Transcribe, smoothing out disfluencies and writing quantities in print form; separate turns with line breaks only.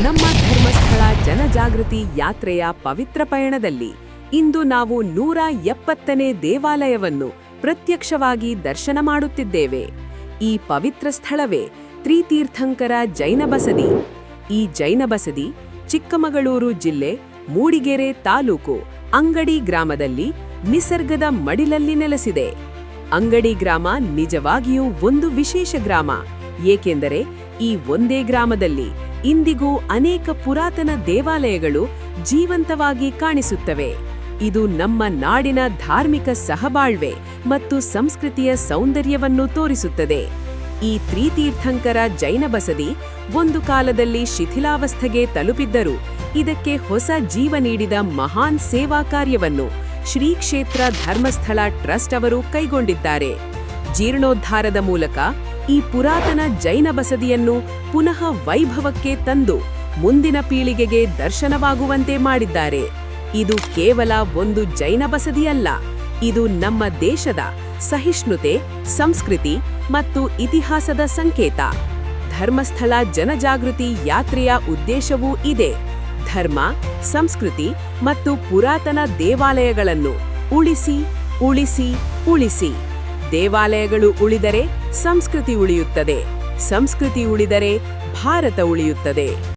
ನಮ್ಮ ಧರ್ಮಸ್ಥಳ ಜನಜಾಗೃತಿ ಯಾತ್ರೆಯ ಪವಿತ್ರ ಪಯಣದಲ್ಲಿ ಇಂದು ನಾವು 170ನೇ ದೇವಾಲಯವನ್ನು ಪ್ರತ್ಯಕ್ಷವಾಗಿ ದರ್ಶನ ಮಾಡುತ್ತಿದ್ದೇವೆ. ಈ ಪವಿತ್ರ ಸ್ಥಳವೇ ತ್ರಿತೀರ್ಥಂಕರ ಜೈನ ಬಸದಿ. ಈ ಜೈನ ಬಸದಿ ಚಿಕ್ಕಮಗಳೂರು ಜಿಲ್ಲೆ ಮೂಡಿಗೆರೆ ತಾಲೂಕು ಅಂಗಡಿ ಗ್ರಾಮದಲ್ಲಿ ನಿಸರ್ಗದ ಮಡಿಲಲ್ಲಿ ನೆಲೆಸಿದೆ. ಅಂಗಡಿ ಗ್ರಾಮ ನಿಜವಾಗಿಯೂ ಒಂದು ವಿಶೇಷ ಗ್ರಾಮ, ಏಕೆಂದರೆ ಈ ಒಂದೇ ಗ್ರಾಮದಲ್ಲಿ ಇಂದಿಗೂ ಅನೇಕ ಪುರಾತನ ದೇವಾಲಯಗಳು ಜೀವಂತವಾಗಿ ಕಾಣಿಸುತ್ತವೆ. ಇದು ನಮ್ಮ ನಾಡಿನ ಧಾರ್ಮಿಕ ಸಹಬಾಳ್ವೆ ಮತ್ತು ಸಂಸ್ಕೃತಿಯ ಸೌಂದರ್ಯವನ್ನು ತೋರಿಸುತ್ತದೆ. ಈ ತ್ರಿತೀರ್ಥಂಕರ ಜೈನ ಬಸದಿ ಒಂದು ಕಾಲದಲ್ಲಿ ಶಿಥಿಲಾವಸ್ಥೆಗೆ ತಲುಪಿದ್ದರೂ ಇದಕ್ಕೆ ಹೊಸ ಜೀವ ನೀಡಿದ ಮಹಾನ್ ಸೇವಾ ಕಾರ್ಯವನ್ನು ಶ್ರೀ ಕ್ಷೇತ್ರ ಧರ್ಮಸ್ಥಳ ಟ್ರಸ್ಟ್ ಅವರು ಕೈಗೊಂಡಿದ್ದಾರೆ. ಜೀರ್ಣೋದ್ಧಾರದ ಮೂಲಕ ಈ ಪುರಾತನ ಜೈನ ಬಸದಿಯನ್ನು ಪುನಃ ವೈಭವಕ್ಕೆ ತಂದು ಮುಂದಿನ ಪೀಳಿಗೆಗೆ ದರ್ಶನವಾಗುವಂತೆ ಮಾಡಿದ್ದಾರೆ. ಇದು ಕೇವಲ ಒಂದು ಜೈನ ಬಸದಿಯಲ್ಲ, ಇದು ನಮ್ಮ ದೇಶದ ಸಹಿಷ್ಣುತೆ, ಸಂಸ್ಕೃತಿ ಮತ್ತು ಇತಿಹಾಸದ ಸಂಕೇತ. ಧರ್ಮಸ್ಥಳ ಜನಜಾಗೃತಿ ಯಾತ್ರೆಯ ಉದ್ದೇಶವೂ ಇದೆ: ಧರ್ಮ, ಸಂಸ್ಕೃತಿ ಮತ್ತು ಪುರಾತನ ದೇವಾಲಯಗಳನ್ನು ಉಳಿಸಿ ಉಳಿಸಿ ಉಳಿಸಿ. ದೇವಾಲಯಗಳು ಉಳಿದರೆ ಸಂಸ್ಕೃತಿ ಉಳಿಯುತ್ತದೆ, ಸಂಸ್ಕೃತಿ ಉಳಿದರೆ ಭಾರತ ಉಳಿಯುತ್ತದೆ.